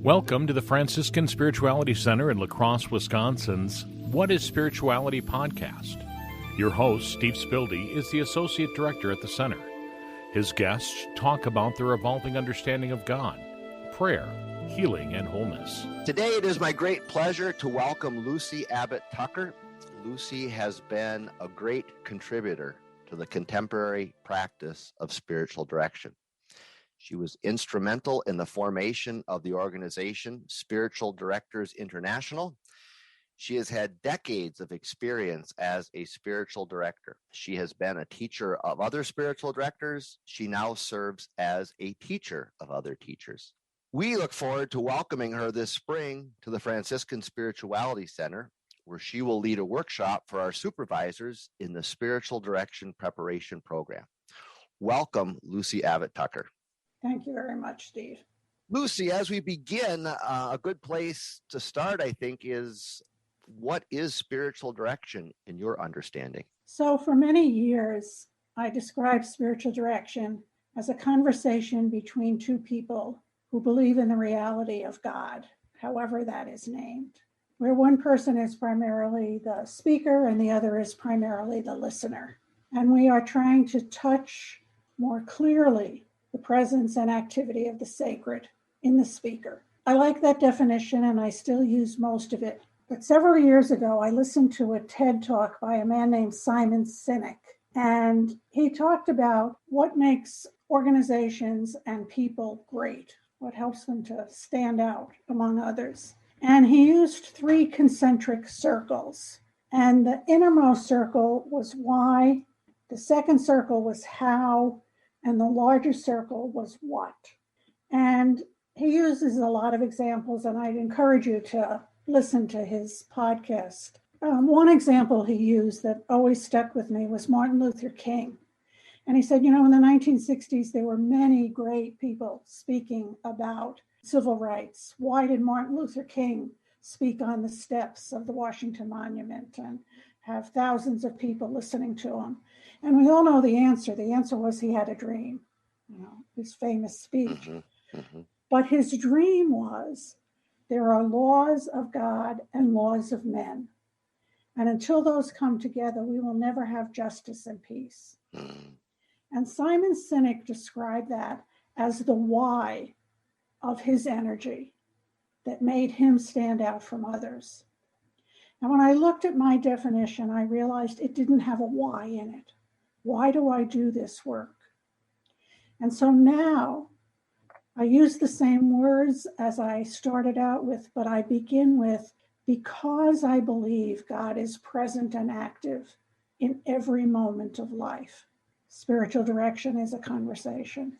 Welcome to the Franciscan Spirituality Center in La Crosse, Wisconsin's What is Spirituality podcast. Your host, Steve Spilde, is the Associate Director at the Center. His guests talk about their evolving understanding of God, prayer, healing, and wholeness. Today it is my great pleasure to welcome Lucy Abbott Tucker. Lucy has been a great contributor to the contemporary practice of spiritual direction. She was instrumental in the formation of the organization Spiritual Directors International. She has had decades of experience as a spiritual director. She has been a teacher of other spiritual directors. She now serves as a teacher of other teachers. We look forward to welcoming her this spring to the Franciscan Spirituality Center, where she will lead a workshop for our supervisors in the Spiritual Direction Preparation Program. Welcome, Lucy Abbott Tucker. Thank you very much, Steve. Lucy, as we begin, a good place to start, I think, is what is spiritual direction in your understanding? So for many years, I described spiritual direction as a conversation between two people who believe in the reality of God, however that is named, where one person is primarily the speaker and the other is primarily the listener. And we are trying to touch more clearly the presence and activity of the sacred in the speaker. I like that definition and I still use most of it. But several years ago, I listened to a TED talk by a man named Simon Sinek, and he talked about what makes organizations and people great, what helps them to stand out among others. And he used 3 concentric circles. And the innermost circle was why, the second circle was how, and the larger circle was what. And he uses a lot of examples, and I'd encourage you to listen to his podcast. One example he used that always stuck with me was Martin Luther King. And he said, in the 1960s, there were many great people speaking about civil rights. Why did Martin Luther King speak on the steps of the Washington Monument and have thousands of people listening to him? And we all know the answer. The answer was he had a dream, his famous speech. But his dream was, there are laws of God and laws of men. And until those come together, we will never have justice and peace. And Simon Sinek described that as the why of his energy that made him stand out from others. And when I looked at my definition, I realized it didn't have a why in it. Why do I do this work? And so now I use the same words as I started out with, but I begin with, because I believe God is present and active in every moment of life. Spiritual direction is a conversation.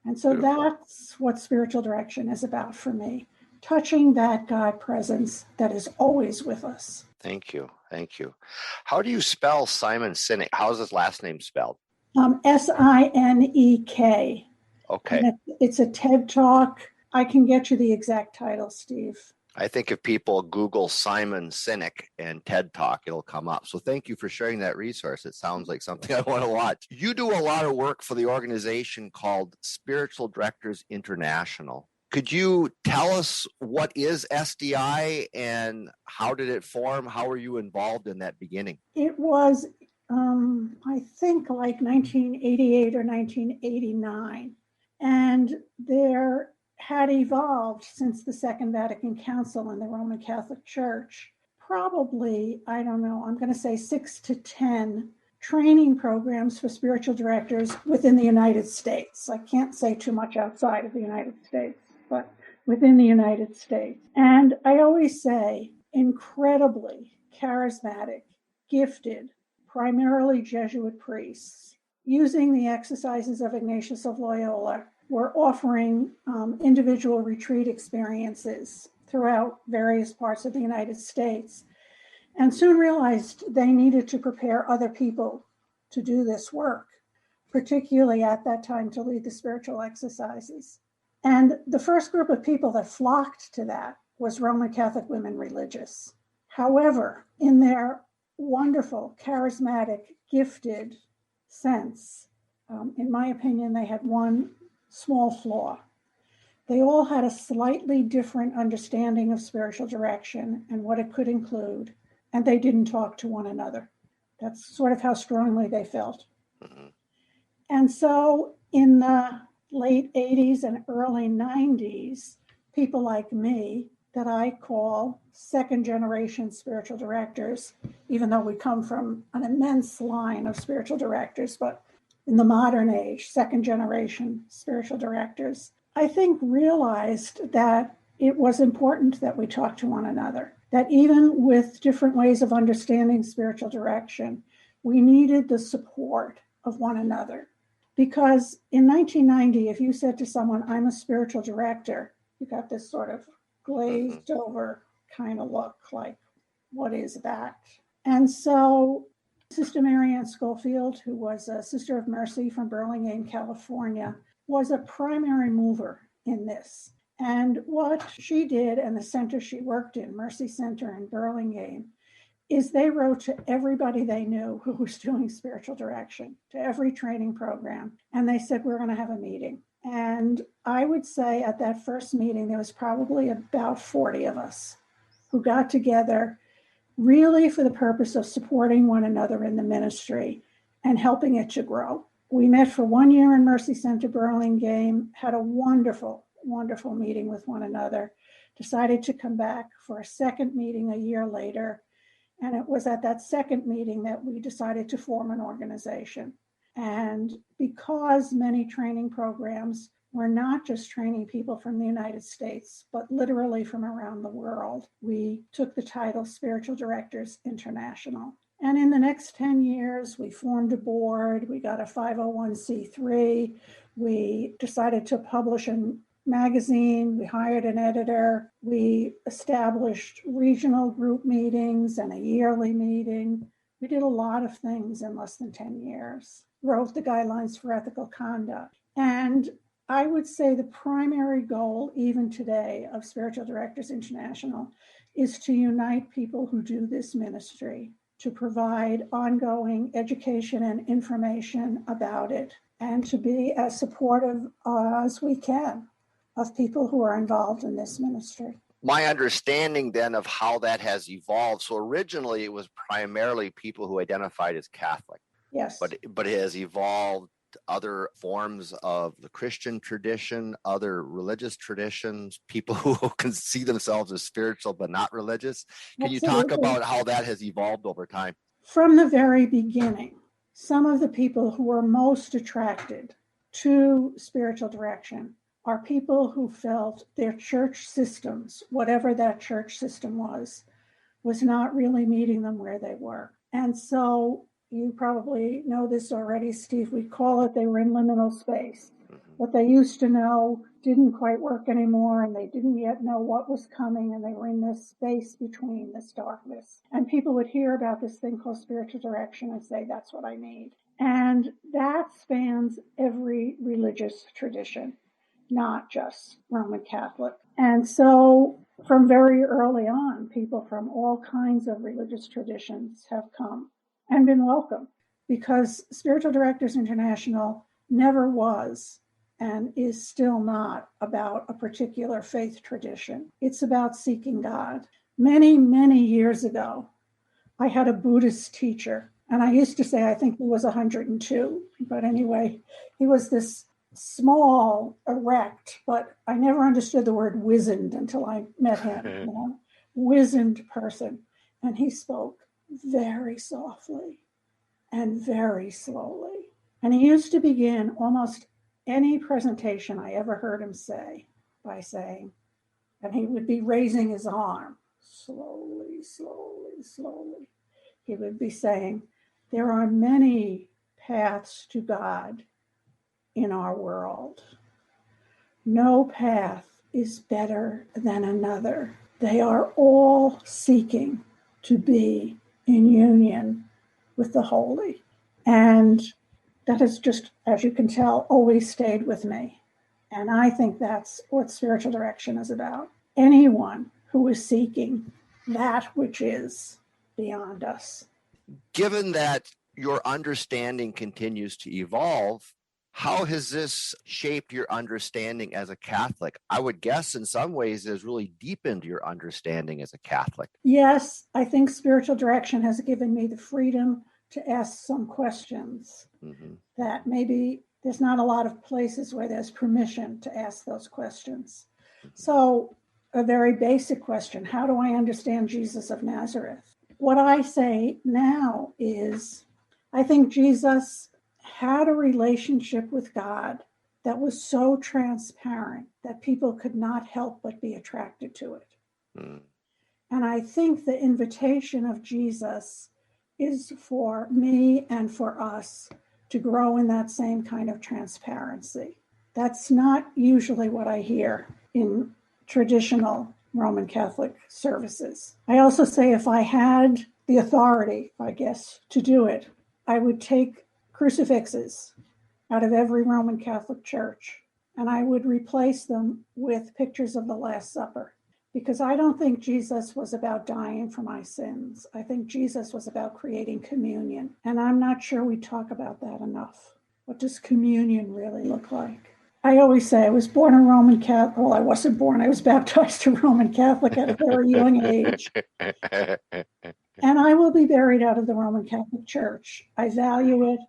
And so that's what spiritual direction is about for me, touching that God presence that is always with us. Thank you. How do you spell Simon Sinek? How is his last name spelled? Sinek. Okay. And it's a TED Talk. I can get you the exact title, Steve. I think if people Google Simon Sinek and TED Talk, it'll come up. So thank you for sharing that resource. It sounds like something I want to watch. You do a lot of work for the organization called Spiritual Directors International. Could you tell us what is SDI and how did it form? How were you involved in that beginning? It was, I think, like 1988 or 1989. And there had evolved since the Second Vatican Council in the Roman Catholic Church, probably, I'm going to say 6 to 10 training programs for spiritual directors within the United States. I can't say too much outside of the United States, but within the United States. And I always say incredibly charismatic, gifted, primarily Jesuit priests, using the exercises of Ignatius of Loyola, were offering individual retreat experiences throughout various parts of the United States, and soon realized they needed to prepare other people to do this work, particularly at that time to lead the spiritual exercises. And the first group of people that flocked to that was Roman Catholic women religious. However, in their wonderful, charismatic, gifted sense, in my opinion, they had one small flaw. They all had a slightly different understanding of spiritual direction and what it could include, and they didn't talk to one another. That's sort of how strongly they felt. Mhm. And so in the late 80s and early 90s, people like me, that I call second generation spiritual directors, even though we come from an immense line of spiritual directors, but in the modern age, second generation spiritual directors, I think realized that it was important that we talk to one another, that even with different ways of understanding spiritual direction, we needed the support of one another. Because in 1990, if you said to someone, I'm a spiritual director, you got this sort of glazed over kind of look, like, what is that? And so Sister Marianne Schofield, who was a Sister of Mercy from Burlingame, California, was a primary mover in this. And what she did, and the center she worked in, Mercy Center in Burlingame, is they wrote to everybody they knew who was doing spiritual direction, to every training program, and they said, we're going to have a meeting. And I would say at that first meeting, there was probably about 40 of us who got together really for the purpose of supporting one another in the ministry and helping it to grow. We met for 1 year in Mercy Center Burlingame, had a wonderful, wonderful meeting with one another, decided to come back for a second meeting a year later. And it was at that second meeting that we decided to form an organization. And because many training programs were not just training people from the United States, but literally from around the world, we took the title Spiritual Directors International. And in the next 10 years, we formed a board, we got a 501c3, we decided to publish a magazine, we hired an editor, we established regional group meetings and a yearly meeting. We did a lot of things in less than 10 years, wrote the guidelines for ethical conduct. And I would say the primary goal, even today, of Spiritual Directors International is to unite people who do this ministry, to provide ongoing education and information about it, and to be as supportive as we can of people who are involved in this ministry. My understanding then of how that has evolved. So originally it was primarily people who identified as Catholic. Yes. But it has evolved to other forms of the Christian tradition, other religious traditions, people who can see themselves as spiritual but not religious. Can you talk about how that has evolved over time? From the very beginning, some of the people who were most attracted to spiritual direction are people who felt their church systems, whatever that church system was not really meeting them where they were. And so you probably know this already, Steve, we call it they were in liminal space. What they used to know didn't quite work anymore, and they didn't yet know what was coming, and they were in this space between, this darkness. And people would hear about this thing called spiritual direction and say, that's what I need. And that spans every religious tradition, not just Roman Catholic. And so from very early on, people from all kinds of religious traditions have come and been welcome, because Spiritual Directors International never was and is still not about a particular faith tradition. It's about seeking God. Many, many years ago, I had a Buddhist teacher, and I used to say I think he was 102, but anyway, he was this small, erect, but I never understood the word wizened until I met him, wizened person. And he spoke very softly and very slowly. And he used to begin almost any presentation I ever heard him say by saying, and he would be raising his arm slowly, slowly, slowly. He would be saying, there are many paths to God in our world. No path is better than another. They are all seeking to be in union with the holy. And that has just, as you can tell, always stayed with me. And I think that's what spiritual direction is about. Anyone who is seeking that which is beyond us. Given that your understanding continues to evolve, How has this shaped your understanding as a Catholic? I would guess in some ways it has really deepened your understanding as a Catholic. Yes, I think spiritual direction has given me the freedom to ask some questions that maybe there's not a lot of places where there's permission to ask those questions. So a very basic question, how do I understand Jesus of Nazareth? What I say now is, I think Jesus had a relationship with God that was so transparent that people could not help but be attracted to it. And I think the invitation of Jesus is for me and for us to grow in that same kind of transparency. That's not usually what I hear in traditional Roman Catholic services. I also say if I had the authority, I guess, to do it, I would take crucifixes out of every Roman Catholic church, and I would replace them with pictures of the Last Supper. Because I don't think Jesus was about dying for my sins. I think Jesus was about creating communion. And I'm not sure we talk about that enough. What does communion really look like? I always say I was born a Roman Catholic. Well, I wasn't born. I was baptized a Roman Catholic at a very young age. And I will be buried out of the Roman Catholic Church. I value it.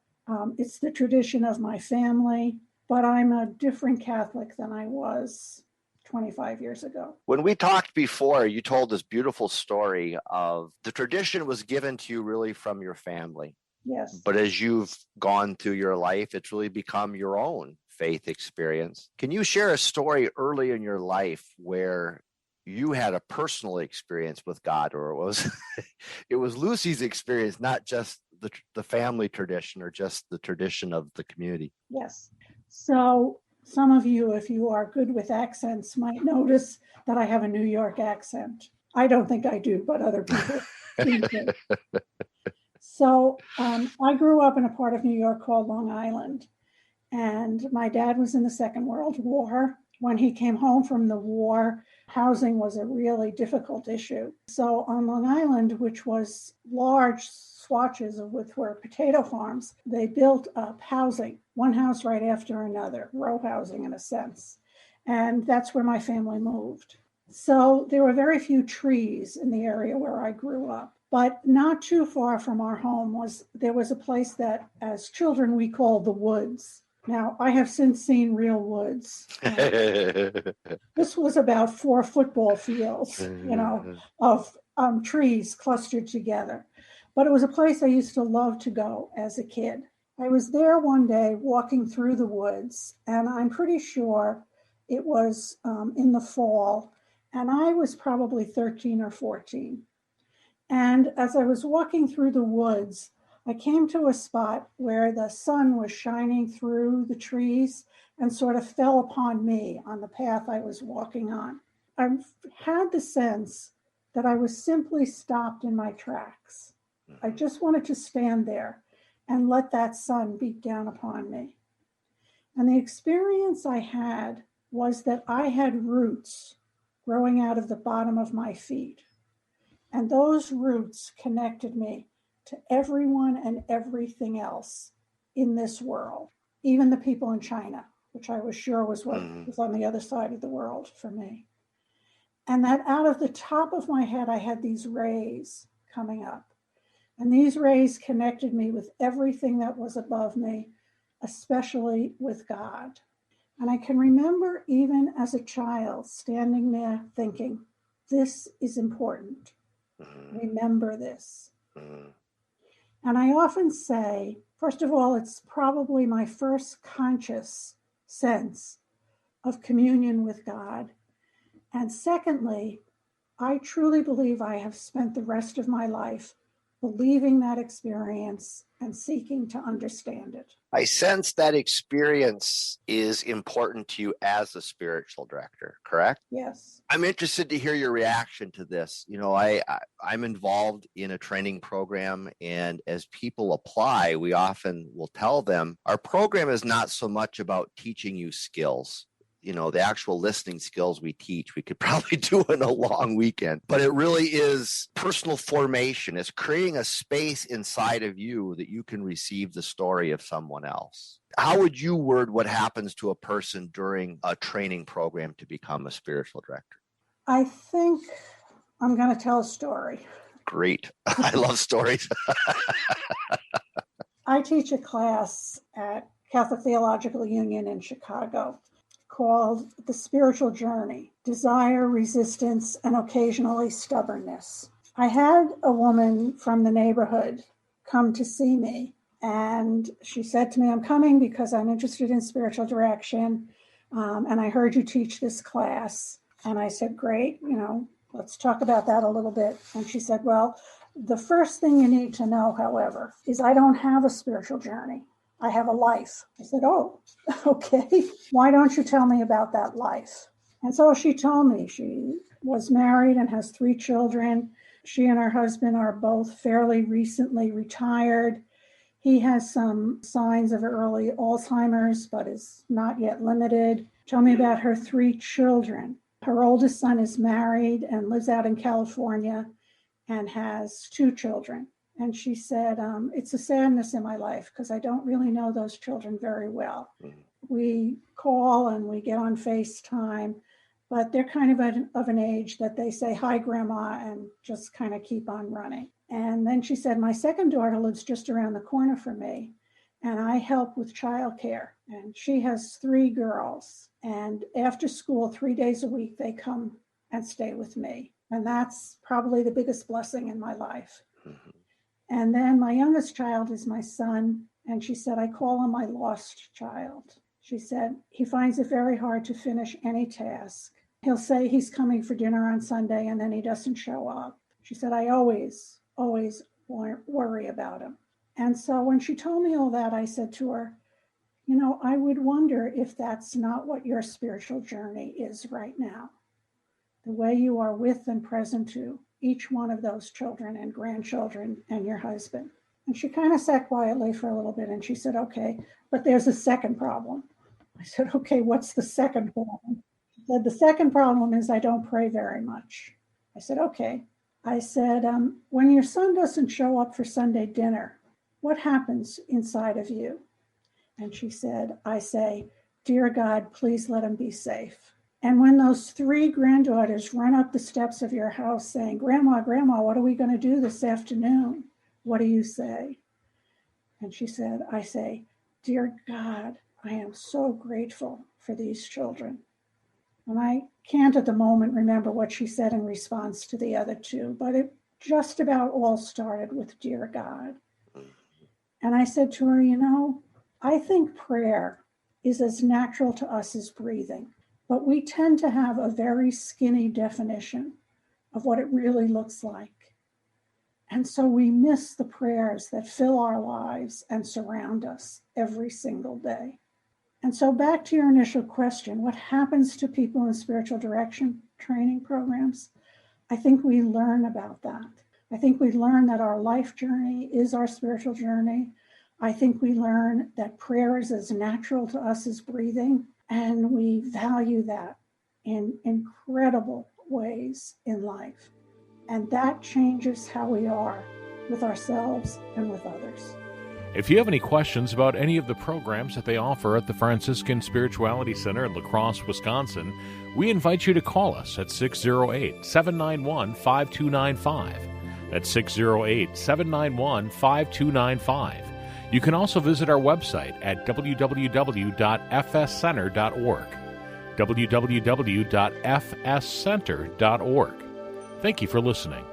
It's the tradition of my family. But I'm a different Catholic than I was 25 years ago. When we talked before, you told this beautiful story of the tradition was given to you really from your family. Yes. But as you've gone through your life, it's really become your own faith experience. Can you share a story early in your life where you had a personal experience with God, or it was Lucy's experience, not just the family tradition or just the tradition of the community? Yes. So some of you, if you are good with accents, might notice that I have a New York accent. I don't think I do, but other people do. So I grew up in a part of New York called Long Island, and my dad was in the Second World War. When he came home from the war, housing was a really difficult issue. So on Long Island, which was large swatches with were potato farms, they built up housing, one house right after another, row housing in a sense. And that's where my family moved. So there were very few trees in the area where I grew up. But not too far from our home there was a place that as children we called the woods. Now, I have since seen real woods. This was about 4 football fields, of trees clustered together. But it was a place I used to love to go as a kid. I was there one day walking through the woods, and I'm pretty sure it was in the fall, and I was probably 13 or 14. And as I was walking through the woods, I came to a spot where the sun was shining through the trees and sort of fell upon me on the path I was walking on. I had the sense that I was simply stopped in my tracks. I just wanted to stand there and let that sun beat down upon me. And the experience I had was that I had roots growing out of the bottom of my feet. And those roots connected me to everyone and everything else in this world, even the people in China, which I was sure was what was on the other side of the world for me. And that out of the top of my head, I had these rays coming up. And these rays connected me with everything that was above me, especially with God. And I can remember even as a child standing there thinking, this is important. Remember this. And I often say, first of all, it's probably my first conscious sense of communion with God. And secondly, I truly believe I have spent the rest of my life believing that experience and seeking to understand it. I sense that experience is important to you as a spiritual director, correct? Yes. I'm interested to hear your reaction to this. I'm involved in a training program, and as people apply, we often will tell them our program is not so much about teaching you skills. the actual listening skills we teach, we could probably do in a long weekend. But it really is personal formation. It's creating a space inside of you that you can receive the story of someone else. How would you word what happens to a person during a training program to become a spiritual director? I think I'm going to tell a story. Great. I love stories. I teach a class at Catholic Theological Union in Chicago called The Spiritual Journey: Desire, Resistance, and Occasionally Stubbornness. I had a woman from the neighborhood come to see me, and she said to me, I'm coming because I'm interested in spiritual direction, and I heard you teach this class. And I said, great, let's talk about that a little bit. And she said, well, the first thing you need to know, however, is I don't have a spiritual journey. I have a life. I said, oh, okay. Why don't you tell me about that life? And so she told me she was married and has 3 children. She and her husband are both fairly recently retired. He has some signs of early Alzheimer's, but is not yet limited. Told me about her 3 children. Her oldest son is married and lives out in California and has 2 children. And she said, it's a sadness in my life because I don't really know those children very well. We call and we get on FaceTime, but they're kind of an age that they say, hi, Grandma, and just kind of keep on running. And then she said, my second daughter lives just around the corner from me, and I help with childcare. And she has 3 girls. And after school, 3 days a week, they come and stay with me. And that's probably the biggest blessing in my life. Mm-hmm. And then my youngest child is my son. And she said, I call him my lost child. She said, he finds it very hard to finish any task. He'll say he's coming for dinner on Sunday, and then he doesn't show up. She said, I always worry about him. And so when she told me all that, I said to her, I would wonder if that's not what your spiritual journey is right now. The way you are with and present to each one of those children and grandchildren and your husband. And she kind of sat quietly for a little bit and she said, okay, but there's a second problem. I said, okay, what's the second problem? She said, the second problem is I don't pray very much. I said, okay. I said, when your son doesn't show up for Sunday dinner, what happens inside of you? And she said, I say, dear God, please let him be safe. And when those 3 granddaughters run up the steps of your house saying, Grandma, what are we going to do this afternoon? What do you say? And she said, I say, dear God, I am so grateful for these children. And I can't at the moment remember what she said in response to the other 2, but it just about all started with dear God. And I said to her, I think prayer is as natural to us as breathing, but we tend to have a very skinny definition of what it really looks like. And so we miss the prayers that fill our lives and surround us every single day. And so back to your initial question, what happens to people in spiritual direction training programs? I think we learn about that. I think we learn that our life journey is our spiritual journey. I think we learn that prayer is as natural to us as breathing, and we value that in incredible ways in life. And that changes how we are with ourselves and with others. If you have any questions about any of the programs that they offer at the Franciscan Spirituality Center in La Crosse, Wisconsin, we invite you to call us at 608-791-5295. That's 608-791-5295. You can also visit our website at www.fscenter.org. www.fscenter.org. Thank you for listening.